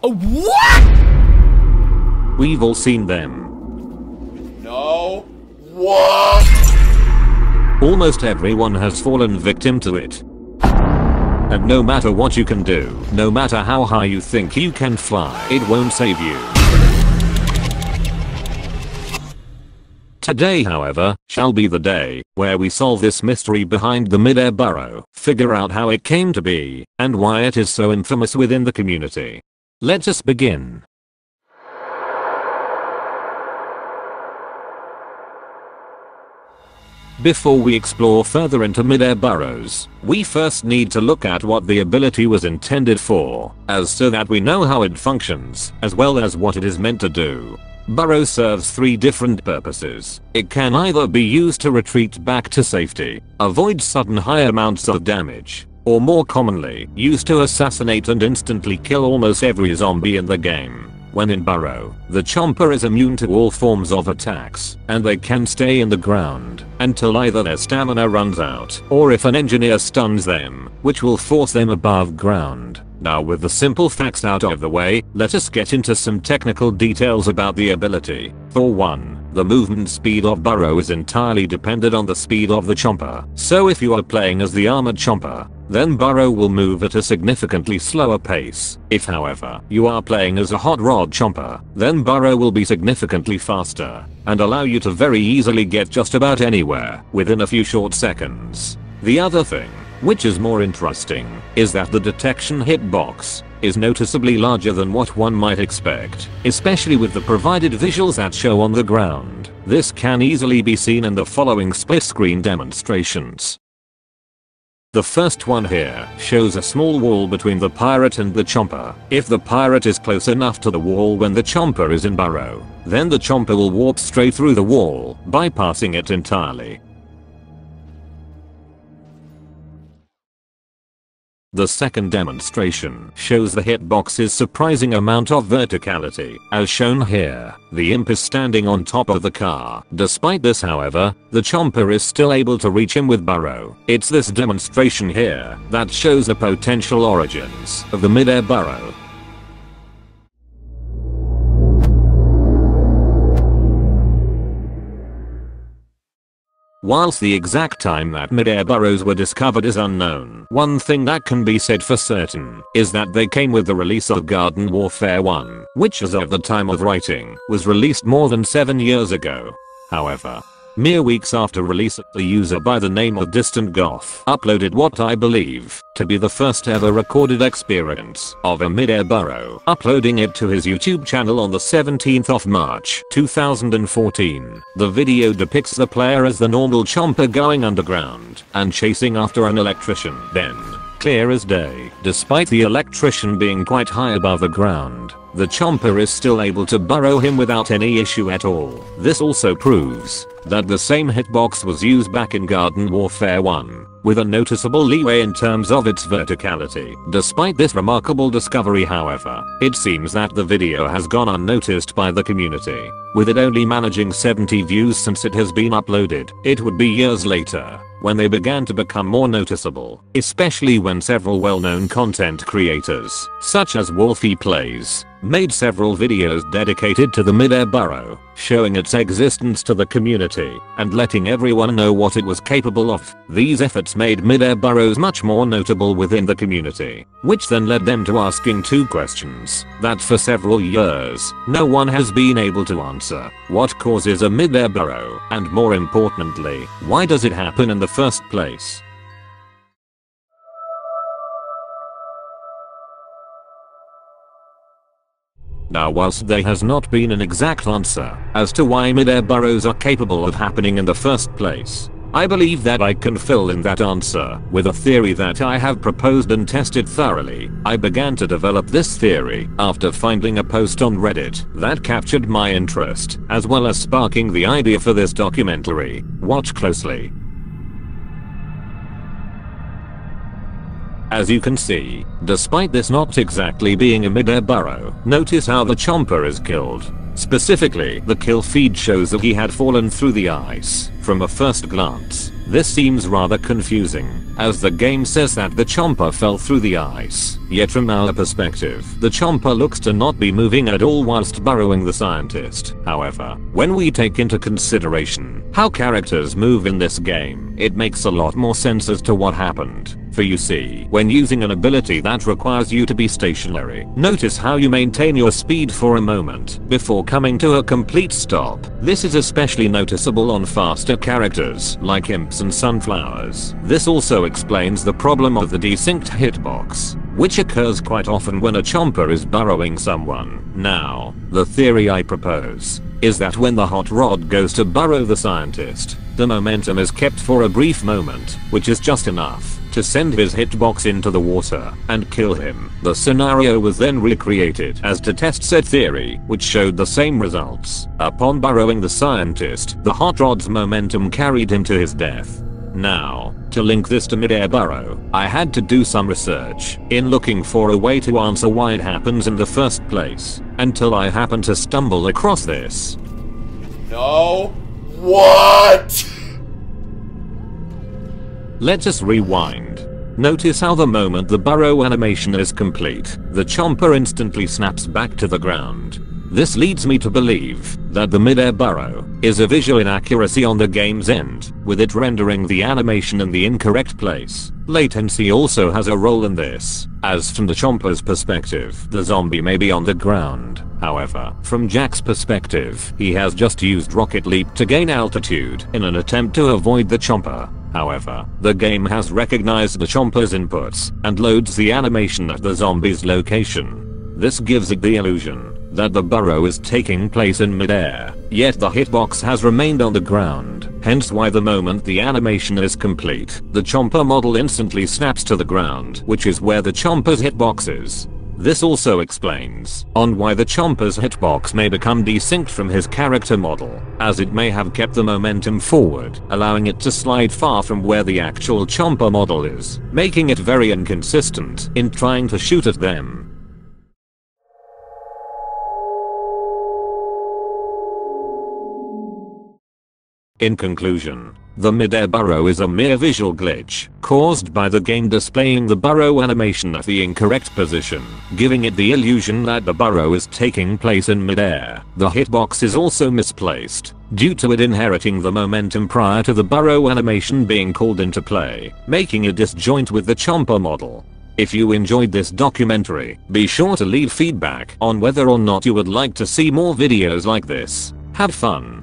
What? We've all seen them. No. What? Almost everyone has fallen victim to it. And no matter what you can do, no matter how high you think you can fly, it won't save you. Today, however, shall be the day where we solve this mystery behind the mid-air burrow, figure out how it came to be, and why it is so infamous within the community. Let us begin. Before we explore further into mid-air burrows, we first need to look at what the ability was intended for, so that we know how it functions, as well as what it is meant to do. Burrow serves three different purposes. It can either be used to retreat back to safety, avoid sudden high amounts of damage, or more commonly, used to assassinate and instantly kill almost every zombie in the game. When in Burrow, the chomper is immune to all forms of attacks, and they can stay in the ground until either their stamina runs out, or if an engineer stuns them, which will force them above ground. Now with the simple facts out of the way, let us get into some technical details about the ability. For one, the movement speed of Burrow is entirely dependent on the speed of the chomper. So if you are playing as the armored chomper, then Burrow will move at a significantly slower pace. If however, you are playing as a hot rod chomper, then Burrow will be significantly faster, and allow you to very easily get just about anywhere within a few short seconds. The other thing, which is more interesting, is that the detection hitbox is noticeably larger than what one might expect, especially with the provided visuals that show on the ground. This can easily be seen in the following split-screen demonstrations. The first one here shows a small wall between the pirate and the chomper. If the pirate is close enough to the wall when the chomper is in Burrow, then the chomper will warp straight through the wall, bypassing it entirely. The second demonstration shows the hitbox's surprising amount of verticality, as shown here. The imp is standing on top of the car. Despite this, however, the chomper is still able to reach him with Burrow. It's this demonstration here that shows the potential origins of the mid-air burrow. Whilst the exact time that mid-air burrows were discovered is unknown, one thing that can be said for certain is that they came with the release of Garden Warfare 1, which as of the time of writing, was released more than 7 years ago. However, mere weeks after release, a user by the name of Distant Goth uploaded what I believe to be the first ever recorded experience of a mid-air burrow, uploading it to his YouTube channel on the 17th of March 2014. The video depicts the player as the normal chomper going underground and chasing after an electrician. Then, clear as day, despite the electrician being quite high above the ground, the chomper is still able to burrow him without any issue at all. This also proves that the same hitbox was used back in Garden Warfare 1, with a noticeable leeway in terms of its verticality. Despite this remarkable discovery, however, it seems that the video has gone unnoticed by the community, with it only managing 70 views since it has been uploaded. It would be years later when they began to become more noticeable, especially when several well-known content creators, such as Wolfie Plays, made several videos dedicated to the mid-air burrow, showing its existence to the community and letting everyone know what it was capable of. These efforts made mid-air burrows much more notable within the community, which then led them to asking two questions that for several years no one has been able to answer. What causes a mid-air burrow? And more importantly, why does it happen in the first place? Now, whilst there has not been an exact answer as to why mid-air burrows are capable of happening in the first place, I believe that I can fill in that answer with a theory that I have proposed and tested thoroughly. I began to develop this theory after finding a post on Reddit that captured my interest, as well as sparking the idea for this documentary. Watch closely. As you can see, despite this not exactly being a mid-air burrow, notice how the chomper is killed. Specifically, the kill feed shows that he had fallen through the ice. From a first glance, This seems rather confusing, as the game says that the chomper fell through the ice, yet from our perspective, the chomper looks to not be moving at all whilst burrowing the scientist. However, when we take into consideration how characters move in this game, it makes a lot more sense as to what happened. For you see, when using an ability that requires you to be stationary, notice how you maintain your speed for a moment before coming to a complete stop. This is especially noticeable on faster characters like imps and sunflowers. This also explains the problem of the desynced hitbox, which occurs quite often when a chomper is burrowing someone. Now, the theory I propose is that when the hot rod goes to burrow the scientist, the momentum is kept for a brief moment, which is just enough to send his hitbox into the water and kill him. The scenario was then recreated as to test said theory, which showed the same results. Upon burrowing the scientist, the hot rod's momentum carried him to his death. Now, to link this to mid-air burrow, I had to do some research in looking for a way to answer why it happens in the first place, until I happened to stumble across this. No. What? Let us rewind. Notice how the moment the burrow animation is complete, the chomper instantly snaps back to the ground. This leads me to believe that the mid-air burrow is a visual inaccuracy on the game's end, with it rendering the animation in the incorrect place. Latency also has a role in this, as from the chomper's perspective, the zombie may be on the ground. However, from Jack's perspective, he has just used Rocket Leap to gain altitude in an attempt to avoid the chomper. However, the game has recognized the chomper's inputs and loads the animation at the zombie's location. This gives it the illusion that the burrow is taking place in midair, yet the hitbox has remained on the ground, hence why the moment the animation is complete, the chomper model instantly snaps to the ground, which is where the chomper's hitbox is. This also explains on why the chomper's hitbox may become desynced from his character model, as it may have kept the momentum forward, allowing it to slide far from where the actual chomper model is, making it very inconsistent in trying to shoot at them. In conclusion, the mid-air burrow is a mere visual glitch caused by the game displaying the burrow animation at the incorrect position, giving it the illusion that the burrow is taking place in mid-air. The hitbox is also misplaced due to it inheriting the momentum prior to the burrow animation being called into play, making a disjoint with the chomper model. If you enjoyed this documentary, be sure to leave feedback on whether or not you would like to see more videos like this. Have fun!